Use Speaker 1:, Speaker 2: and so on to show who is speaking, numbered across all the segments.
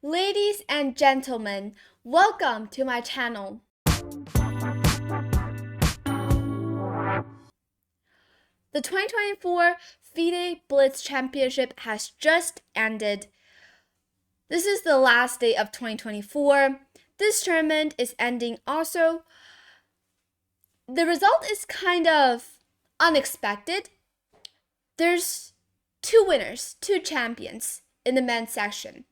Speaker 1: Ladies and gentlemen, welcome to my channel. The 2024 FIDE Blitz Championship has just ended. This is the last day of 2024. This tournament is ending also. The result is kind of unexpected. There's two winners, two champions in the men's section.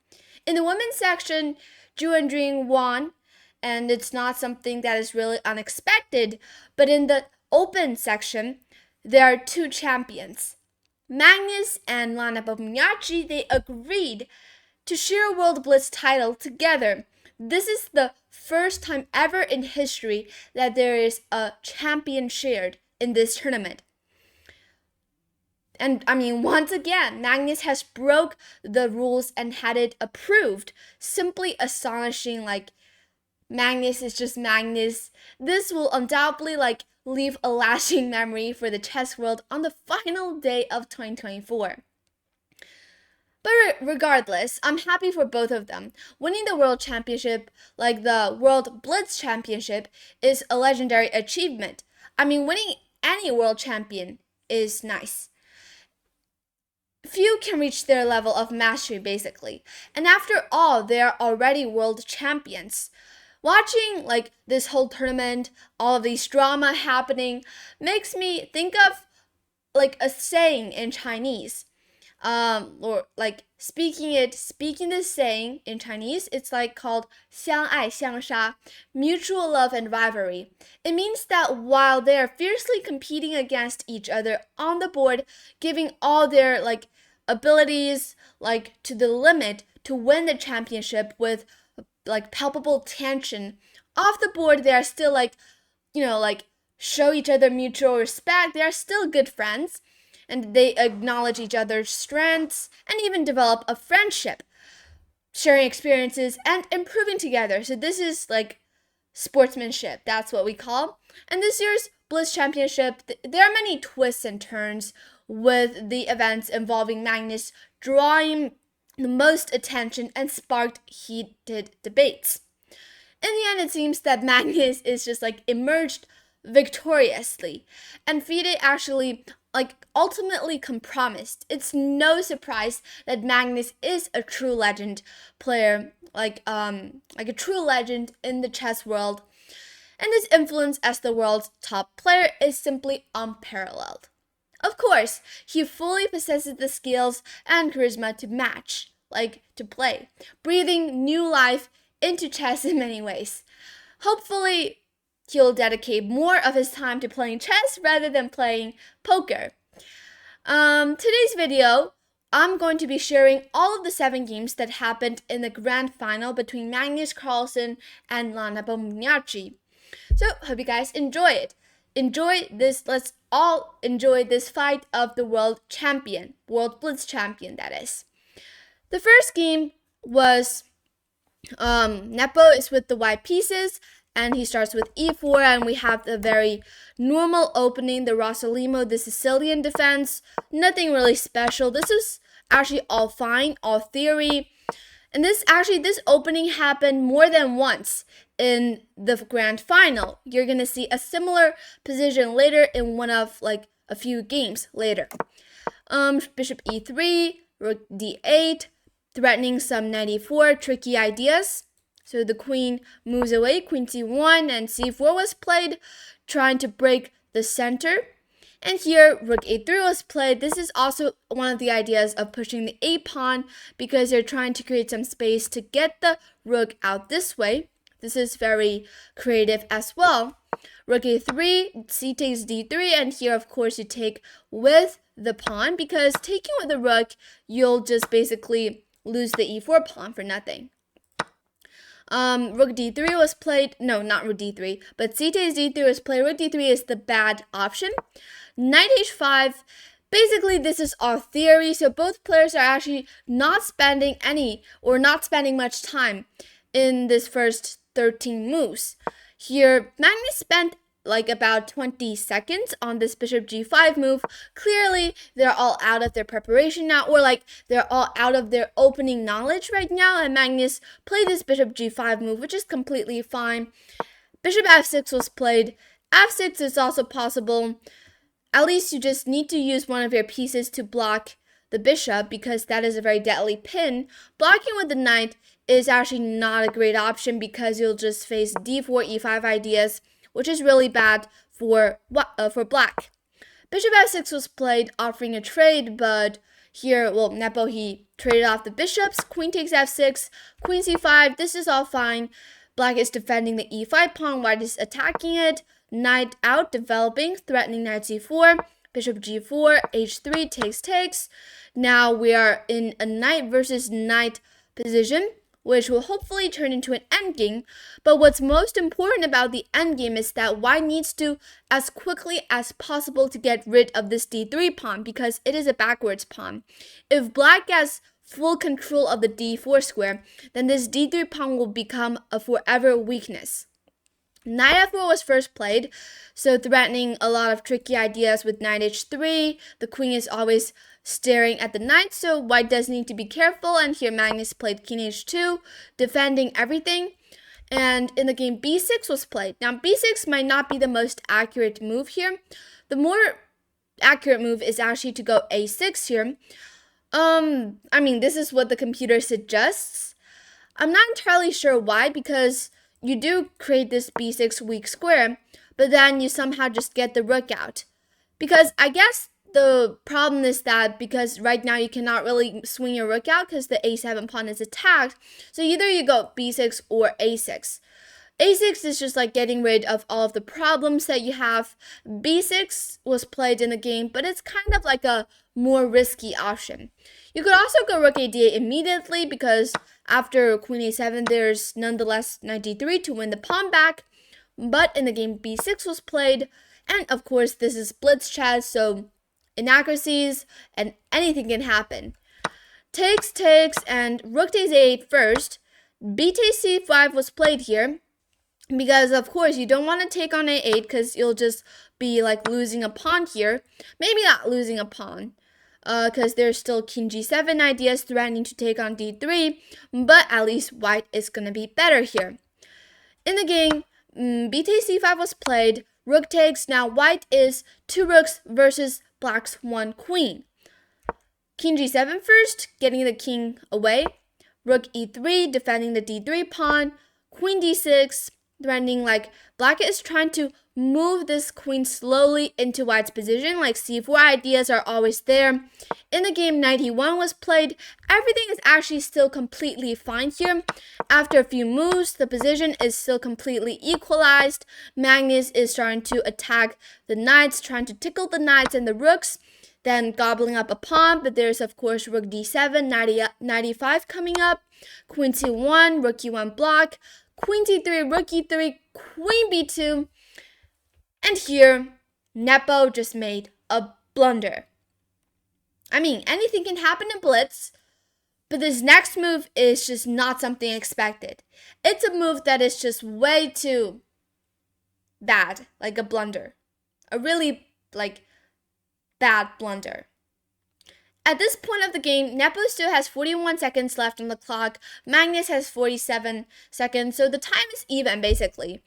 Speaker 1: In the women's section, Ju and Jing won, and it's not something that is really unexpected. But in the open section, there are two champions. Magnus and Nepomniachtchi, they agreed to share a World Blitz title together. This is the first time ever in history that there is a champion shared in this tournament. And once again, Magnus has broke the rules and had it approved. Simply astonishing. Magnus is just Magnus. This will undoubtedly leave a lasting memory for the chess world on the final day of 2024. But regardless, I'm happy for both of them. Winning the World Championship, like the World Blitz Championship, is a legendary achievement. Winning any World Champion is nice. Few can reach their level of mastery, basically. And after all, they are already world champions. Watching this whole tournament, all of these drama happening, makes me think of a saying in Chinese. Speaking this saying in Chinese, it's called 相爱相杀, mutual love and rivalry. It means that while they are fiercely competing against each other on the board, giving all their abilities to the limit to win the championship with palpable tension, off the board they are still show each other mutual respect. They are still good friends, and they acknowledge each other's strengths and even develop a friendship, sharing experiences and improving together. So this is sportsmanship. That's what we call. And this year's Blitz Championship, there are many twists and turns, with the events involving Magnus drawing the most attention and sparked heated debates. In the end, it seems that Magnus is just emerged victoriously, and FIDE actually ultimately compromised. It's no surprise that Magnus is a true legend player, a true legend in the chess world, and his influence as the world's top player is simply unparalleled. Of course, he fully possesses the skills and charisma to match, to play, breathing new life into chess in many ways. Hopefully, he'll dedicate more of his time to playing chess rather than playing poker. Today's video, I'm going to be sharing all of the 7 games that happened in the grand final between Magnus Carlsen and Nepomniachtchi. So, hope you guys enjoy it. Let's all enjoy this fight of the world Blitz champion, that is. The first game was Nepo is with the white pieces, and he starts with e4, and we have the very normal opening, the Rossolimo, the Sicilian defense. Nothing really special. This is actually all fine, all theory. And this opening happened more than once in the grand final. You're going to see a similar position later in one of a few games later. Bishop e3, rook d8, threatening some knight e4, tricky ideas. So the queen moves away, queen c1, and c4 was played, trying to break the center. And here, rook a3 was played. This is also one of the ideas of pushing the a pawn, because they're trying to create some space to get the rook out this way. This is very creative as well. Rook a3, c takes d3, and here, of course, you take with the pawn, because taking with the rook, you'll just basically lose the e4 pawn for nothing. Rook d3 was played. No, not rook d3, but c takes d3 was played. Rook d3 is the bad option. Knight h5. Basically, this is all theory, so both players are actually not spending much time in this first 13 moves. Here, Magnus spent like about 20 seconds on this bishop g5 move. Clearly, they're all out of their preparation now, or like they're all out of their opening knowledge right now, and Magnus played this bishop g5 move, which is completely fine. Bishop f6 was played. f6 is also possible. At least you just need to use one of your pieces to block the bishop, because that is a very deadly pin. Blocking with the knight is actually not a great option, because you'll just face d4, e5 ideas, which is really bad for black. Bishop f6 was played, offering a trade, but here, well, Nepo, he traded off the bishops. Queen takes f6, queen c5. This is all fine. Black is defending the e5 pawn, white is attacking it. Knight out, developing, threatening knight c4. Bishop g4, h3, takes. Now we are in a knight versus knight position, which will hopefully turn into an endgame. But what's most important about the endgame is that white needs to, as quickly as possible, to get rid of this d3 pawn, because it is a backwards pawn. If black has full control of the d4 square, then this d3 pawn will become a forever weakness. Knight f4 was first played, so threatening a lot of tricky ideas with knight h3. The queen is always staring at the knight, so white does need to be careful. And here Magnus played king h2, defending everything. And in the game, b6 was played. Now b6 might not be the most accurate move here. The more accurate move is actually to go a6 here. I mean, this is what the computer suggests. I'm not entirely sure why, because you do create this b6 weak square, but then you somehow just get the rook out. Because I guess the problem is that because right now you cannot really swing your rook out because the a7 pawn is attacked, so either you go b6 or a6. a6 is just like getting rid of all of the problems that you have. b6 was played in the game, but it's kind of like a more risky option. You could also go rook a8 immediately, because after queen a7, there's nonetheless knight d3 to win the pawn back. But in the game, b6 was played, and of course, this is Blitz chess, so inaccuracies and anything can happen. Takes, and rook takes a8 first. B takes c5 was played here, because of course you don't want to take on a8, because you'll just be like losing a pawn here. Maybe not losing a pawn, because there's still king g7 ideas threatening to take on d3, but at least white is going to be better here. In the game, b takes c5 was played, rook takes. Now white is 2 rooks versus black's 1 queen. King g7 first, getting the king away. Rook e3, defending the d3 pawn. Queen d6, threatening, like, black is trying to move this queen slowly into white's position, like c4 ideas are always there. In the game, knight e1 was played. Everything is actually still completely fine here. After a few moves, the position is still completely equalized. Magnus is starting to attack the knights, trying to tickle the knights and the rooks, then gobbling up a pawn, but there's of course rook d7, knight e5 coming up, queen c1, rook e1 block, queen c3, rook e3, queen b2, and here, Nepo just made a blunder. I mean, anything can happen in Blitz, but this next move is just not something expected. It's a move that is just way too bad, like a blunder. A really, like, bad blunder. At this point of the game, Nepo still has 41 seconds left on the clock. Magnus has 47 seconds, so the time is even, basically.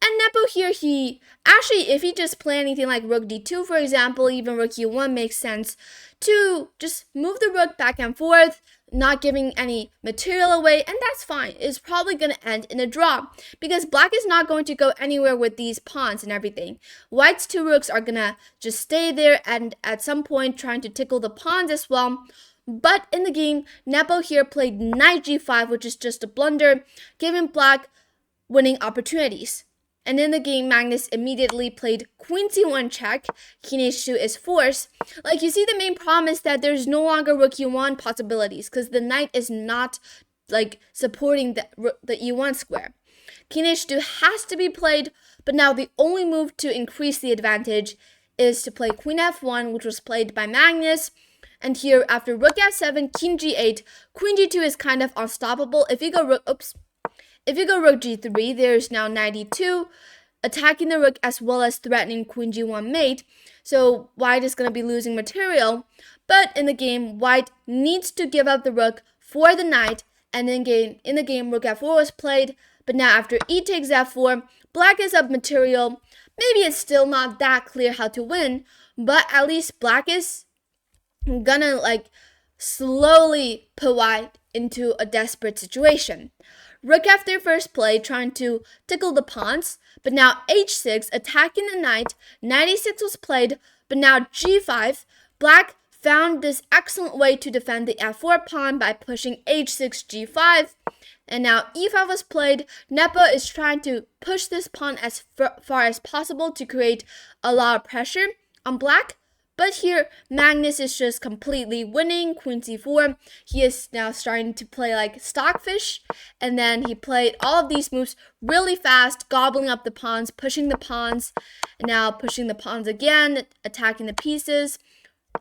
Speaker 1: And Nepo here, if he just play anything like rook d2, for example, even rook e1 makes sense to just move the rook back and forth, not giving any material away, and that's fine. It's probably going to end in a draw, because black is not going to go anywhere with these pawns and everything. White's 2 rooks are going to just stay there, and at some point trying to tickle the pawns as well. But in the game, Nepo here played knight g5, which is just a blunder, giving black winning opportunities. And in the game, Magnus immediately played queen c1 check, king h2 is forced. Like, you see, the main problem is that there's no longer rook e1 possibilities, because the knight is not, like, supporting the e1 square. King h2 has to be played, but now the only move to increase the advantage is to play queen f1, which was played by Magnus. And here, after rook f7, king g8, queen g2 is kind of unstoppable. If you go rook g3, there's now knight e2. attacking the rook as well as threatening queen g1 mate. So white is going to be losing material. But in the game, white needs to give up the rook for the knight. And then in the game, rook f4 was played. But now after e takes f4, black is up material. Maybe it's still not that clear how to win, but at least black is gonna slowly put white into a desperate situation. Rook f3 first play, trying to tickle the pawns, but now h6, attacking the knight. Knight e6 was played, but now g5. Black found this excellent way to defend the f4 pawn by pushing h6, g5. And now e5 was played. Nepo is trying to push this pawn as far as possible to create a lot of pressure on black. But here, Magnus is just completely winning. Queen c4. He is now starting to play like stockfish. And then he played all of these moves really fast, gobbling up the pawns, pushing the pawns. And now pushing the pawns again, attacking the pieces.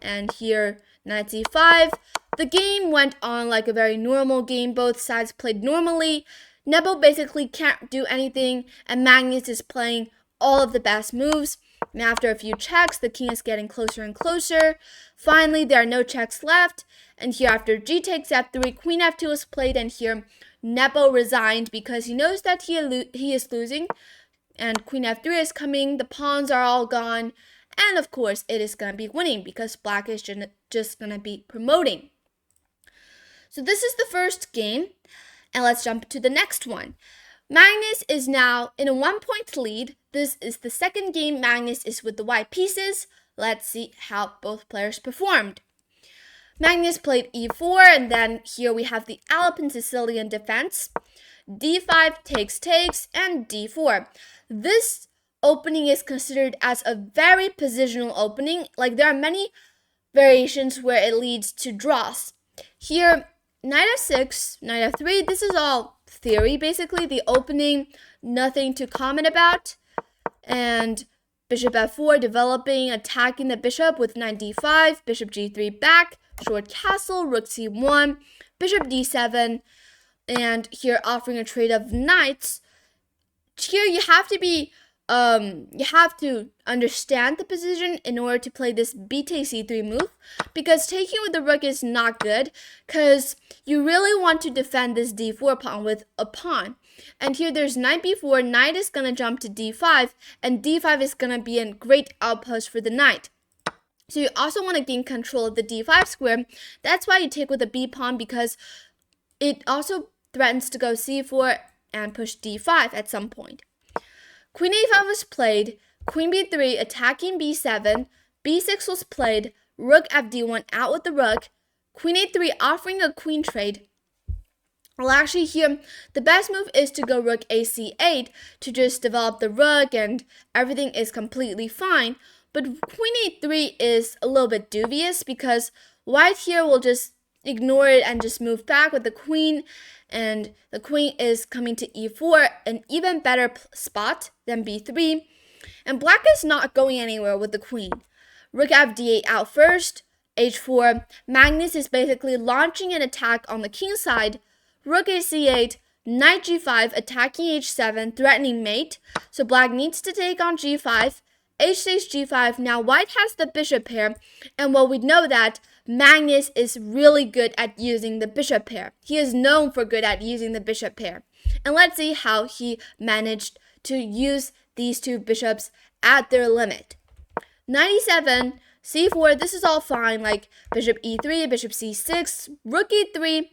Speaker 1: And here, knight c5. The game went on like a very normal game. Both sides played normally. Nepo basically can't do anything. And Magnus is playing all of the best moves. And after a few checks, the king is getting closer and closer. Finally, there are no checks left. And here after g takes f3, queen f2 is played. And here, Nepo resigned because he knows that he is losing. And queen f3 is coming. The pawns are all gone. And of course, it is going to be winning because black is just going to be promoting. So this is the first game. And let's jump to the next one. Magnus is now in a 1-point lead. This is the second game Magnus is with the white pieces. Let's see how both players performed. Magnus played e4, and then here we have the Alpine Sicilian defense. d5 takes, and d4. This opening is considered as a very positional opening. Like there are many variations where it leads to draws. Here, knight f6, knight f3, this is all theory basically. The opening, nothing to comment about. And bishop f4 developing, attacking the bishop with knight d5, bishop g3 back, short castle, rook c1, bishop d7, and here offering a trade of knights. Here you have to understand the position in order to play this b takes c3 move, because taking with the rook is not good because you really want to defend this d4 pawn with a pawn. And here there's knight b4, knight is going to jump to d5, and d5 is going to be a great outpost for the knight. So you also want to gain control of the d5 square. That's why you take with the b pawn, because it also threatens to go c4 and push d5 at some point. Queen a5 was played, queen b3 attacking b7, b6 was played, rook fd1 out with the rook, queen a3 offering a queen trade. Well, actually here, the best move is to go rook ac8 to just develop the rook and everything is completely fine. But queen a3 is a little bit dubious because white here will just ignore it and just move back with the queen. And the queen is coming to e4, an even better spot than b3. And black is not going anywhere with the queen. Rook fd8 out first, h4. Magnus is basically launching an attack on the king side. Rook ac8, knight g5, attacking h7, threatening mate. So black needs to take on g5. h6, g5. Now white has the bishop pair. And well, we know that Magnus is really good at using the bishop pair. He is known for good at using the bishop pair. And let's see how he managed to use these two bishops at their limit. Knight e7, c4, this is all fine, like bishop e3, bishop c6, rook e3.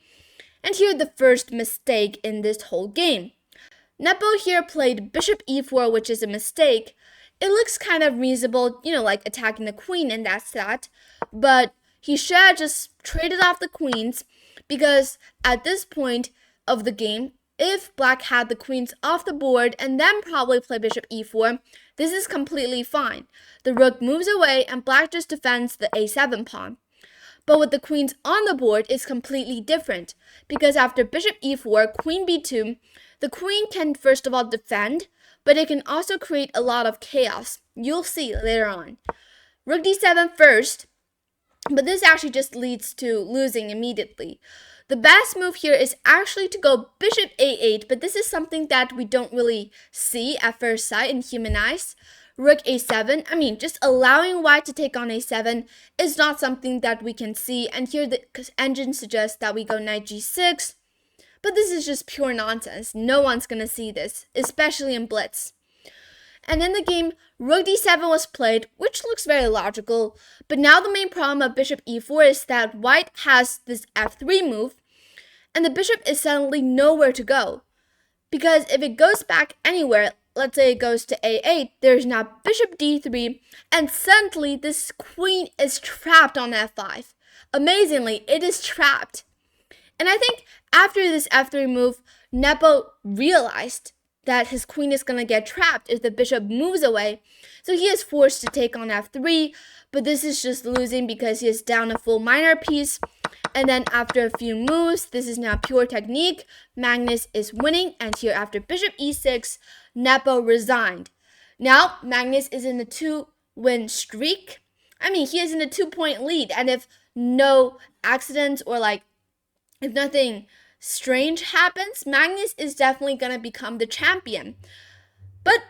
Speaker 1: And here the first mistake in this whole game. Nepo here played bishop e4, which is a mistake. It looks kind of reasonable, like attacking the queen, and that's that. But he should have just traded off the queens, because at this point of the game, if black had the queens off the board and then probably play bishop e4, this is completely fine. The rook moves away and black just defends the a7 pawn. But with the queens on the board, it's completely different, because after bishop e4, queen b2, the queen can first of all defend, but it can also create a lot of chaos. You'll see later on. Rook d7 first, but this actually just leads to losing immediately. The best move here is actually to go bishop a8, but this is something that we don't really see at first sight in human eyes. Rook a7, I mean, just allowing white to take on a7 is not something that we can see, and here the engine suggests that we go knight g6, but this is just pure nonsense. No one's gonna see this, especially in Blitz. And in the game, rook d7 was played, which looks very logical, but now the main problem of bishop e4 is that white has this f3 move, and the bishop is suddenly nowhere to go. Because if it goes back anywhere, let's say it goes to a8, there's now bishop d3, and suddenly this queen is trapped on f5. Amazingly, it is trapped. And I think after this f3 move, Nepo realized that his queen is going to get trapped if the bishop moves away. So he is forced to take on f3, but this is just losing because he is down a full minor piece. And then after a few moves, this is now pure technique. Magnus is winning, and here after bishop e6, Nepo resigned. Now Magnus is in a 2-win streak. I mean, he is in a 2-point lead, and if no accidents or if nothing strange happens, Magnus is definitely going to become the champion. But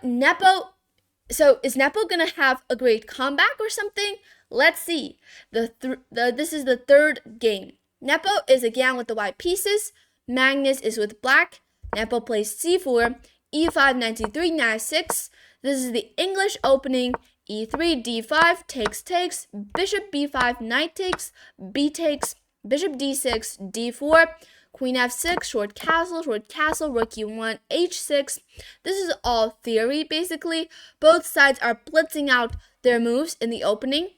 Speaker 1: so is Nepo going to have a great comeback or something? Let's see. This is the third game. Nepo is again with the white pieces. Magnus is with black. Nepo plays c4, e5, knight c3, knight 6. This is the English opening. e3, d5, takes, bishop b5, knight takes, b takes, bishop d6, d4, queen f6, short castle, rook e1, h6. This is all theory, basically. Both sides are blitzing out their moves in the opening.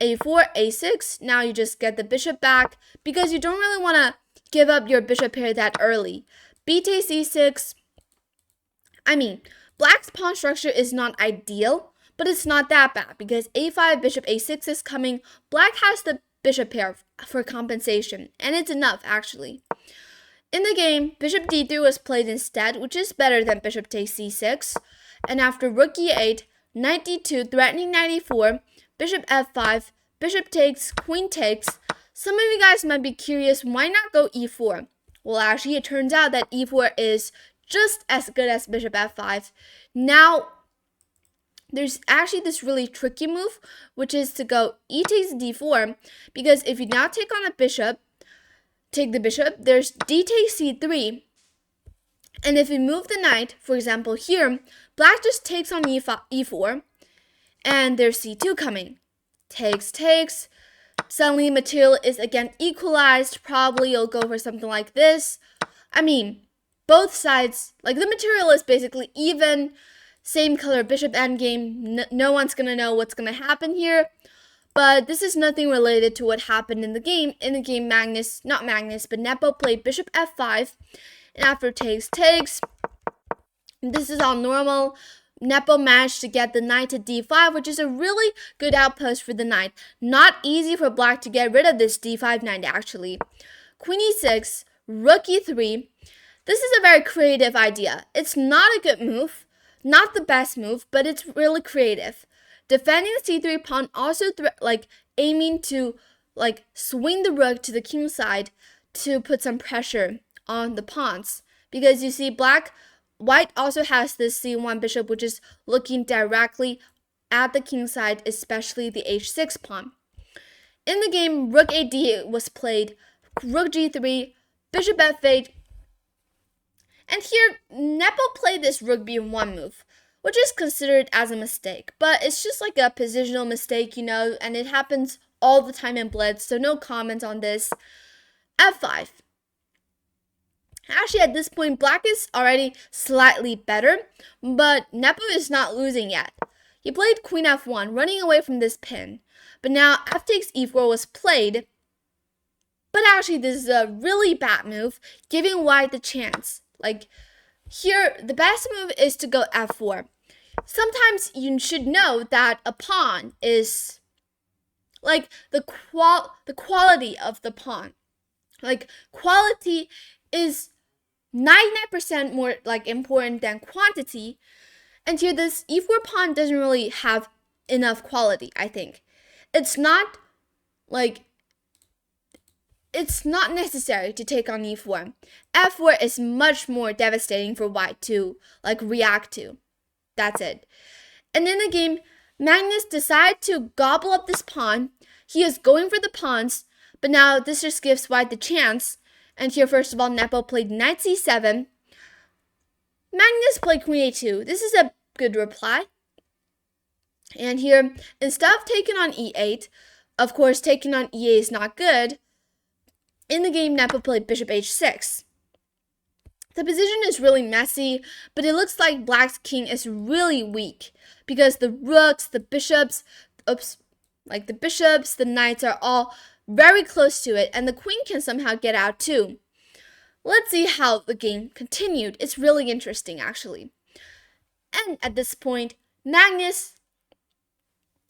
Speaker 1: a4, a6. Now you just get the bishop back because you don't really want to give up your bishop pair that early. b takes e6. I mean, black's pawn structure is not ideal, but it's not that bad because a5, bishop a6 is coming. Black has the bishop pair for compensation, and it's enough actually. In the game, bishop d3 was played instead, which is better than bishop takes c6. And after rook e8, knight d2, threatening knight e4, bishop f5, bishop takes, queen takes. Some of you guys might be curious, why not go e4? Well, actually, it turns out that e4 is just as good as bishop f5. Now, there's actually this really tricky move, which is to go e takes d4, because if you now take on a bishop, take the bishop, there's d takes c3, and if you move the knight, for example here, black just takes on e4, and there's c2 coming. Takes, suddenly material is again equalized, probably you'll go for something like this. I mean, both sides, the material is basically even, same color bishop endgame, no one's gonna know what's gonna happen here. But this is nothing related to what happened in the game. In the game, Nepo played bishop f5, and after takes, this is all normal. Nepo managed to get the knight to d5, which is a really good outpost for the knight. Not easy for black to get rid of this d5 knight, actually. Queen e6, rook e3. This is a very creative idea. It's not a good move, not the best move, but it's really creative. Defending the c3 pawn, also aiming to swing the rook to the king side to put some pressure on the pawns. Because you see, white also has this c1 bishop, which is looking directly at the king side, especially the h6 pawn. In the game, rook ad was played, rook g3, bishop f8, and here Nepo played this rook b1 move, which is considered as a mistake, but it's just like a positional mistake, and it happens all the time in Blitz, so no comments on this. f5. Actually, at this point, black is already slightly better, but Nepo is not losing yet. He played queen f1, running away from this pin, but now f takes e4 was played, but actually this is a really bad move, giving white the chance. Here, the best move is to go f4. Sometimes you should know that a pawn is the quality of the pawn. Quality is 99% more important than quantity. And here this e4 pawn doesn't really have enough quality, I think. It's not it's not necessary to take on e4. f4 is much more devastating for white to react to. That's it. And in the game, Magnus decided to gobble up this pawn. He is going for the pawns, but now this just gives white the chance. And here, first of all, Nepo played knight c7. Magnus played queen a2. This is a good reply. And here, instead of taking on e8, of course, taking on e8 is not good. In the game, Nepo played bishop h6. The position is really messy, but it looks like Black's king is really weak because the rooks, the bishops, the knights are all very close to it, and the queen can somehow get out too. Let's see how the game continued. It's really interesting, actually. And at this point, Magnus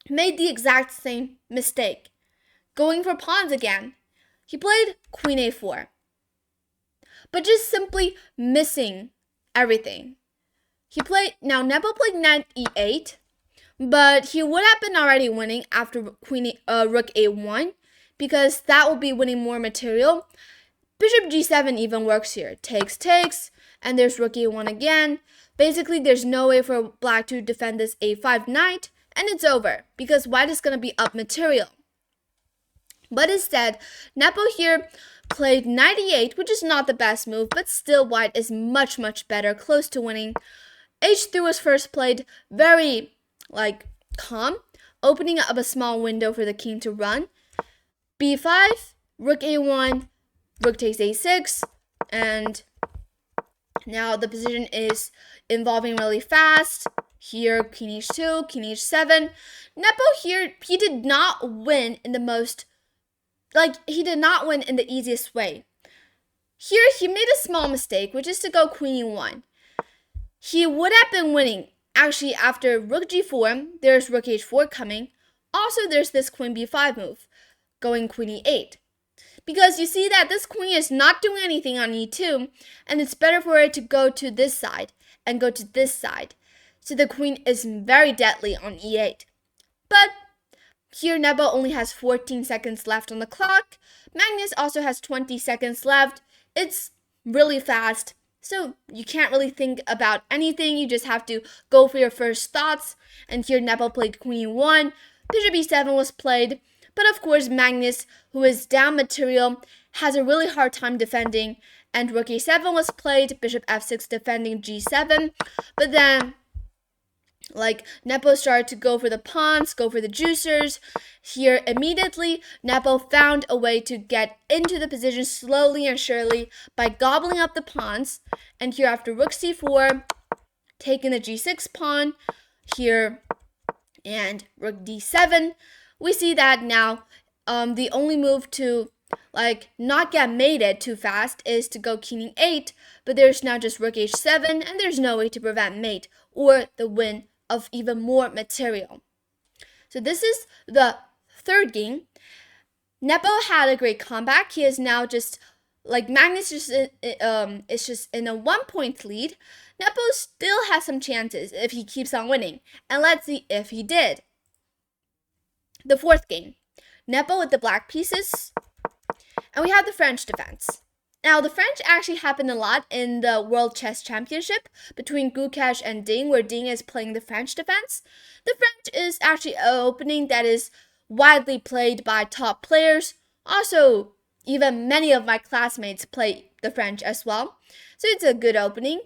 Speaker 1: made the exact same mistake, going for pawns again. He played queen a4, but just simply missing everything. Now Nepo played knight e8, but he would have been already winning after rook a1, because that will be winning more material. Bishop g7 even works here. Takes, and there's rook a1 again. Basically, there's no way for Black to defend this a5 knight, and it's over, because white is going to be up material. But instead, Nepo here played knight e8, which is not the best move, but still white is much, much better, close to winning. h3 was first played very, calm, opening up a small window for the king to run. b5, rook a1, rook takes a6, and now the position is evolving really fast. Here, king h2, king h7. Nepo here, he did not win in the easiest way. Here, he made a small mistake, which is to go queen e1. He would have been winning. Actually, after rook g4, there's rook h4 coming. Also, there's this queen b5 move, going queen e8. Because you see that this queen is not doing anything on e2, and it's better for it to go to this side and go to this side. So the queen is very deadly on e8. But here Nepo only has 14 seconds left on the clock. Magnus also has 20 seconds left. It's really fast, so you can't really think about anything. You just have to go for your first thoughts. And here Nepo played queen e1. Bishop e7 was played. But of course, Magnus, who is down material, has a really hard time defending. And rook a7 was played. Bishop f6 defending g7. But then Nepo started to go for the pawns, go for the juicers. Here, immediately, Nepo found a way to get into the position slowly and surely by gobbling up the pawns. And here, after rook c4, taking the g6 pawn, here, and rook d7, we see that now the only move to not get mated too fast is to go king e8, but there's now just rook h7, and there's no way to prevent mate or the win of even more material. So this is the third game. Nepo had a great comeback. He is now just Magnus is just in a 1-point lead. Nepo still has some chances if he keeps on winning, and let's see if he did. The fourth game, Nepo with the black pieces, and we have the French defense. Now, the French actually happened a lot in the World Chess Championship between Gukesh and Ding, where Ding is playing the French defense. The French is actually an opening that is widely played by top players. Also, even many of my classmates play the French as well. So it's a good opening.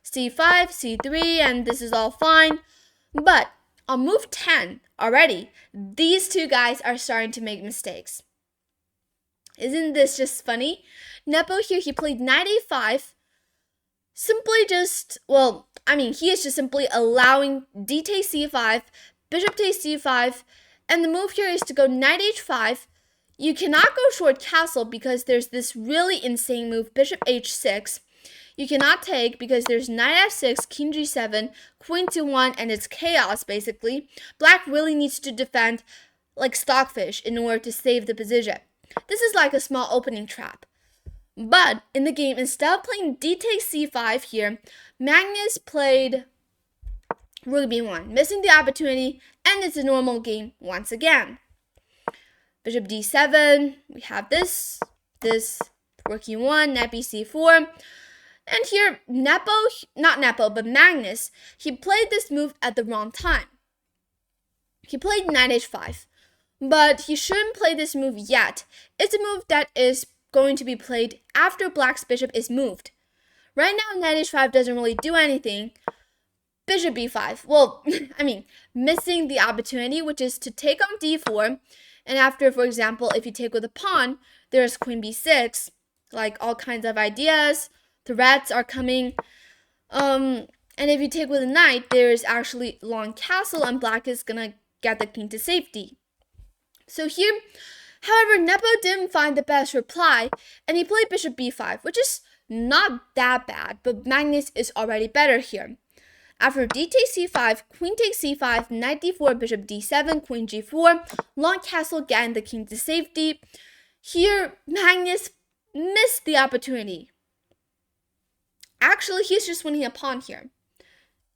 Speaker 1: c5, c3, and this is all fine. But on move 10 already, these two guys are starting to make mistakes. Isn't this just funny? Nepo here, he played knight a5, simply just, he is just simply allowing d takes c5, bishop takes c5, and the move here is to go knight h5. You cannot go short castle because there's this really insane move, bishop h6. You cannot take because there's knight f6, king g7, queen c1, and it's chaos basically. Black really needs to defend like stockfish in order to save the position. This is like a small opening trap. But in the game, instead of playing d takes c5 here, Magnus played rook b1, missing the opportunity, and it's a normal game once again. Bishop d7, we have this, this rook e1, knight bc4. And here, but Magnus, he played this move at the wrong time. He played knight h5, but he shouldn't play this move yet. It's a move that is going to be played after black's bishop is moved. Right now, knight h5 doesn't really do anything. Bishop b5. Well, missing the opportunity, which is to take on d4. And after, for example, if you take with a pawn, there's queen b6. Like all kinds of ideas, threats are coming. And if you take with a knight, there's actually long castle, and black is gonna get the king to safety. So here, however, Nepo didn't find the best reply, and he played bishop b5, which is not that bad, but Magnus is already better here. After d takes c5, queen takes c5, knight d4, bishop d7, queen g4, long castle getting the king to safety. Here, Magnus missed the opportunity. Actually, he's just winning a pawn here.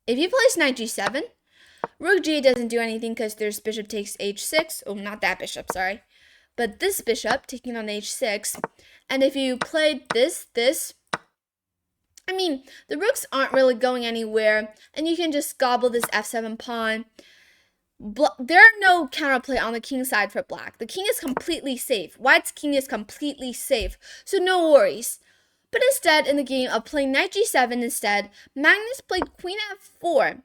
Speaker 1: If he plays knight g7, rook g8 doesn't do anything because there's bishop takes h6. Oh, not that bishop, sorry. But this bishop taking on h6. And if you played this, the rooks aren't really going anywhere. And you can just gobble this f7 pawn. There are no counterplay on the king side for black. The king is completely safe. White's king is completely safe. So no worries. But instead, in the game of playing knight g7 instead, Magnus played queen f4,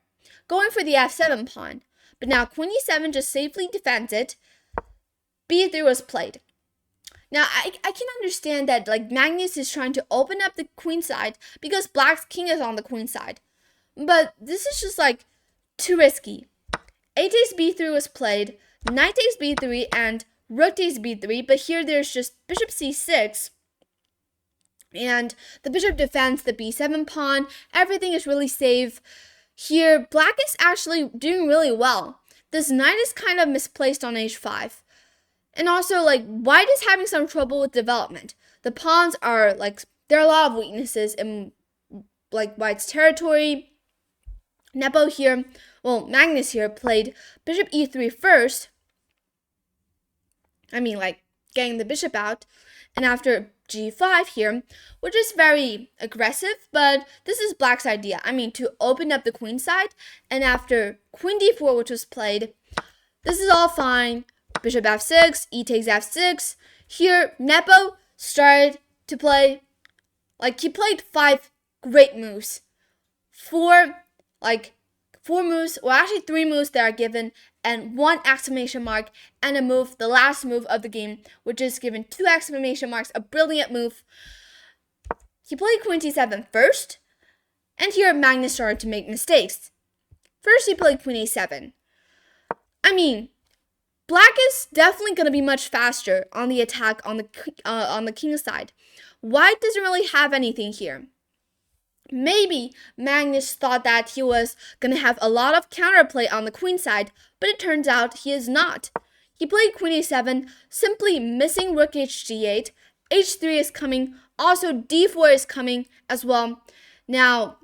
Speaker 1: going for the f7 pawn. But now queen e7 just safely defends it. b3 was played. Now, I can understand that Magnus is trying to open up the queen side because black's king is on the queen side. But this is just too risky. A takes b3 was played, knight takes b3, and rook takes b3. But here there's just bishop c6. And the bishop defends the b7 pawn. Everything is really safe. Here, black is actually doing really well. This knight is kind of misplaced on h5. And also, white is having some trouble with development. The pawns are, there are a lot of weaknesses in, white's territory. Magnus here played bishop e3 first. Getting the bishop out. And after g5 here, which is very aggressive, but this is black's idea. To open up the queen side. And after queen d4, which was played, this is all fine. Bishop f6, e takes f6. Here, Nepo started to play, he played 5 great moves. 4 moves, well actually 3 moves that are given, and 1 exclamation mark, and a move, the last move of the game, which is given 2 exclamation marks, a brilliant move. He played queen c7 first, and here Magnus started to make mistakes. First he played queen a7. Black is definitely going to be much faster on the attack on the king side. White doesn't really have anything here. Maybe Magnus thought that he was going to have a lot of counterplay on the queen side, but it turns out he is not. He played queen a7, simply missing rook hg8. h3 is coming. Also, d4 is coming as well. Now,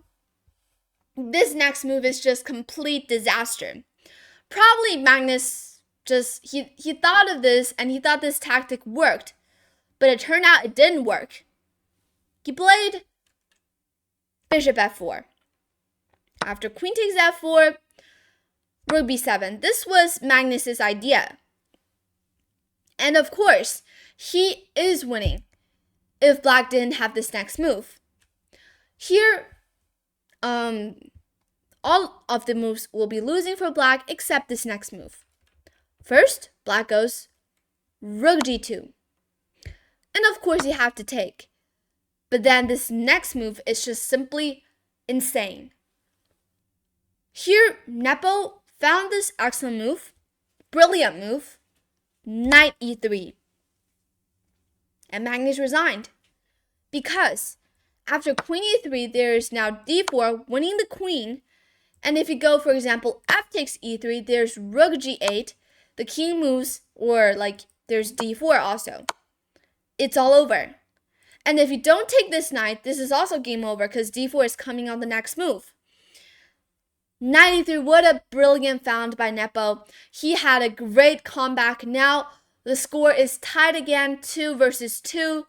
Speaker 1: this next move is just complete disaster. Probably Magnus he thought of this and he thought this tactic worked, but it turned out it didn't work. He played bishop f4. After queen takes f4, rook b7. This was Magnus's idea. And of course, he is winning if black didn't have this next move. Here, all of the moves will be losing for black except this next move. First, black goes rook g2. And of course you have to take. But then this next move is just simply insane. Here, Nepo found this excellent move, brilliant move, knight e3. And Magnus resigned. Because after queen e3, there is now d4 winning the queen. And if you go, for example, f takes e3, there's rook g8. The king moves, or there's d4 also. It's all over. And if you don't take this knight, this is also game over because d4 is coming on the next move. Knight e3, what a brilliant found by Nepo. He had a great comeback. Now the score is tied again, 2 versus 2.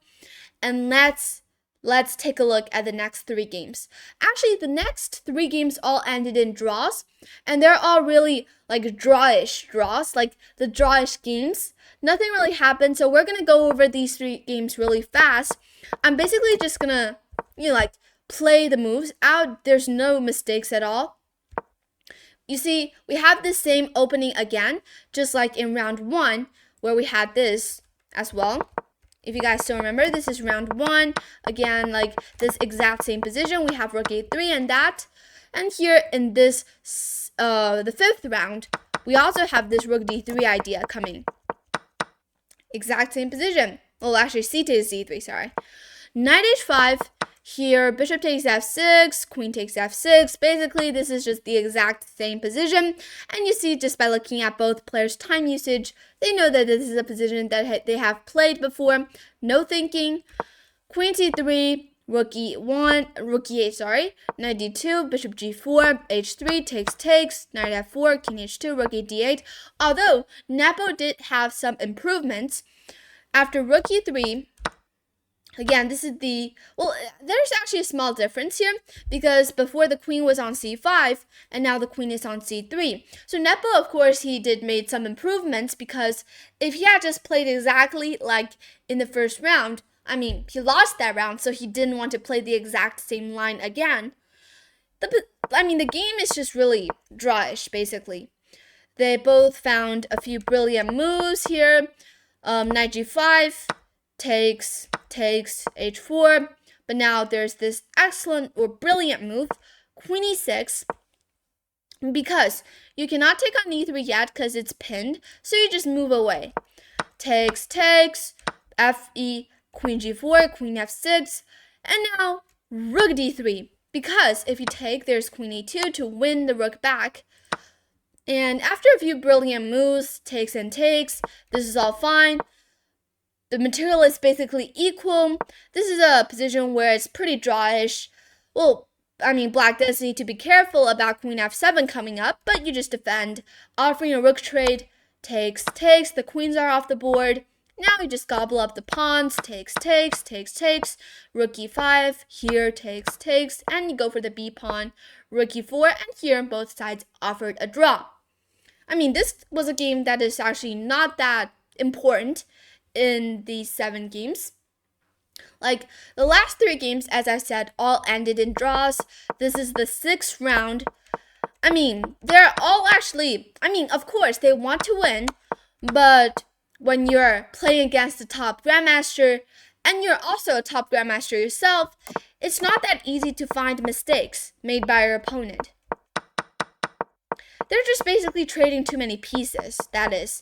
Speaker 1: And let's take a look at the next 3 games. Actually, the next 3 games all ended in draws, and they're all really like drawish draws, like the drawish games. Nothing really happened, so we're gonna go over these 3 games really fast. I'm basically just gonna, like play the moves out. There's no mistakes at all. You see, we have the same opening again, just like in round 1, where we had this as well. If you guys still remember, this is round 1. Again, like this exact same position. We have rook a3 and that. And here in this, the 5th round, we also have this rook d3 idea coming. Exact same position. Well, actually, c takes d3, sorry. Knight h5. Here, bishop takes f6, queen takes f6. Basically, this is just the exact same position. And you see, just by looking at both players' time usage, they know that this is a position that they have played before. No thinking. Queen c3, rook e1, rook e8, sorry. Knight d2, bishop g4, h3, takes, knight f4, king h2, rook a d8. Although, Nepo did have some improvements. After rook e3, again, this is there's actually a small difference here because before the queen was on c5 and now the queen is on c3. So Nepo, of course, he did made some improvements because if he had just played exactly like in the first round, I mean, he lost that round, so he didn't want to play the exact same line again. The game is just really drawish, basically. They both found a few brilliant moves here. Knight g5. Takes, h4, but now there's this excellent or brilliant move, queen e6, because you cannot take on e3 yet because it's pinned, so you just move away. Takes, fe, queen g4, queen f6, and now rook d3, because if you take, there's queen e2 to win the rook back. And after a few brilliant moves, takes and takes, this is all fine. The material is basically equal. This is a position where it's pretty drawish. Well, black does need to be careful about queen f7 coming up, but you just defend. Offering a rook trade, takes. The queens are off the board. Now you just gobble up the pawns, takes. Rook e5, here, takes, and you go for the b pawn. Rook e4, and here both sides offered a draw. This was a game that is actually not that important in these 7 games. Like the last 3 games, as I said, all ended in draws. This is the 6th round. They're all actually, of course, they want to win, but when you're playing against the top grandmaster and you're also a top grandmaster yourself, it's not that easy to find mistakes made by your opponent. They're just basically trading too many pieces, that is.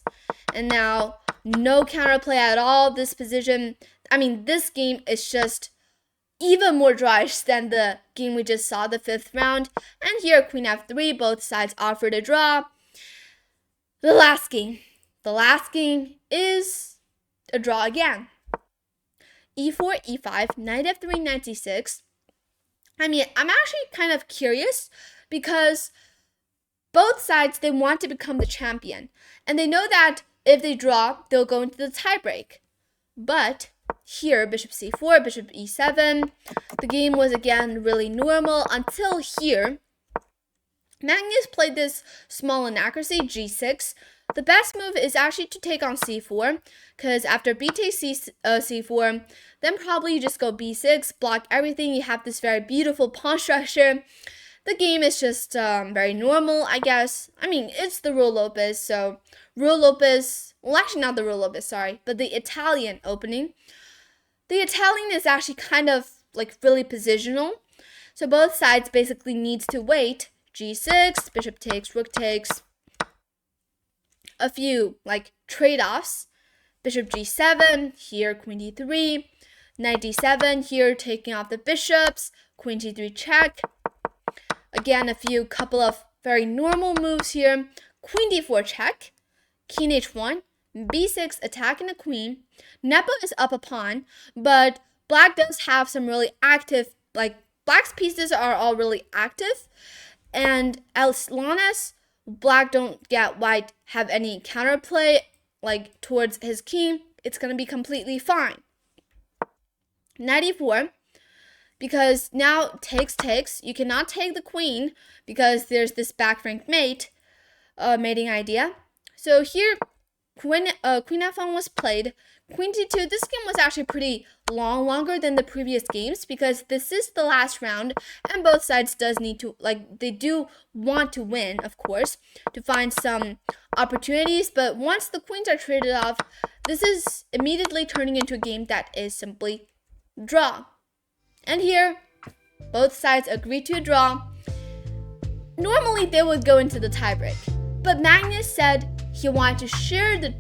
Speaker 1: And now, no counterplay at all. This position, this game is just even more drawish than the game we just saw, the 5th round. And here, queen f3, both sides offered a draw. The last game is a draw again. e4, e5, knight f3, knight c6. I'm actually kind of curious because both sides, they want to become the champion. And they know that if they draw, they'll go into the tiebreak. But here, bishop c4, bishop e7, the game was again really normal until here. Magnus played this small inaccuracy, g6. The best move is actually to take on c4, because after b takes c4, then probably you just go b6, block everything. You have this very beautiful pawn structure. The game is just very normal, I guess. It's the Ruy Lopez, so Ruy Lopez, well, actually not the Ruy Lopez, sorry, but the Italian opening. The Italian is actually kind of like really positional. So both sides basically needs to wait. g6, bishop takes, rook takes. A few like trade-offs. Bishop g7, here queen d3. Knight d7, here taking off the bishops. Queen g3 check. Again, a couple of very normal moves here. Queen d4 check. King h1. b6 attacking the queen. Nepo is up a pawn, but black does have some really active, like black's pieces are all really active, and as long as black don't get white have any counterplay like towards his king, it's gonna be completely fine. Knight e4, because now takes. You cannot take the queen because there's this back rank mating idea. So here, queen f1 was played. Queen d2. This game was actually pretty longer than the previous games because this is the last round, and both sides does need to, they do want to win, of course, to find some opportunities. But once the queens are traded off, this is immediately turning into a game that is simply draw. And here, both sides agree to a draw. Normally, they would go into the tiebreak, but Magnus said he wanted to share the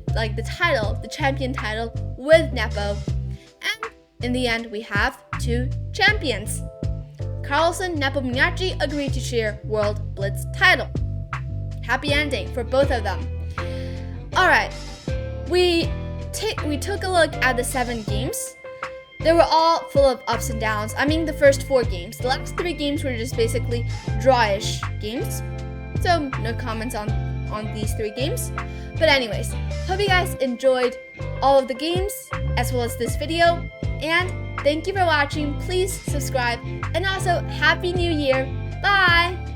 Speaker 1: title, the champion title, with Nepo. And in the end, we have two champions. Carlsen, Nepomniachtchi agreed to share World Blitz title. Happy ending for both of them. Alright, we took a look at the 7 games. They were all full of ups and downs. I mean, the first 4 games. The last 3 games were just basically drawish games. So no comments on these 3 games. But anyways, hope you guys enjoyed all of the games as well as this video. And thank you for watching. Please subscribe. And also, Happy New Year. Bye!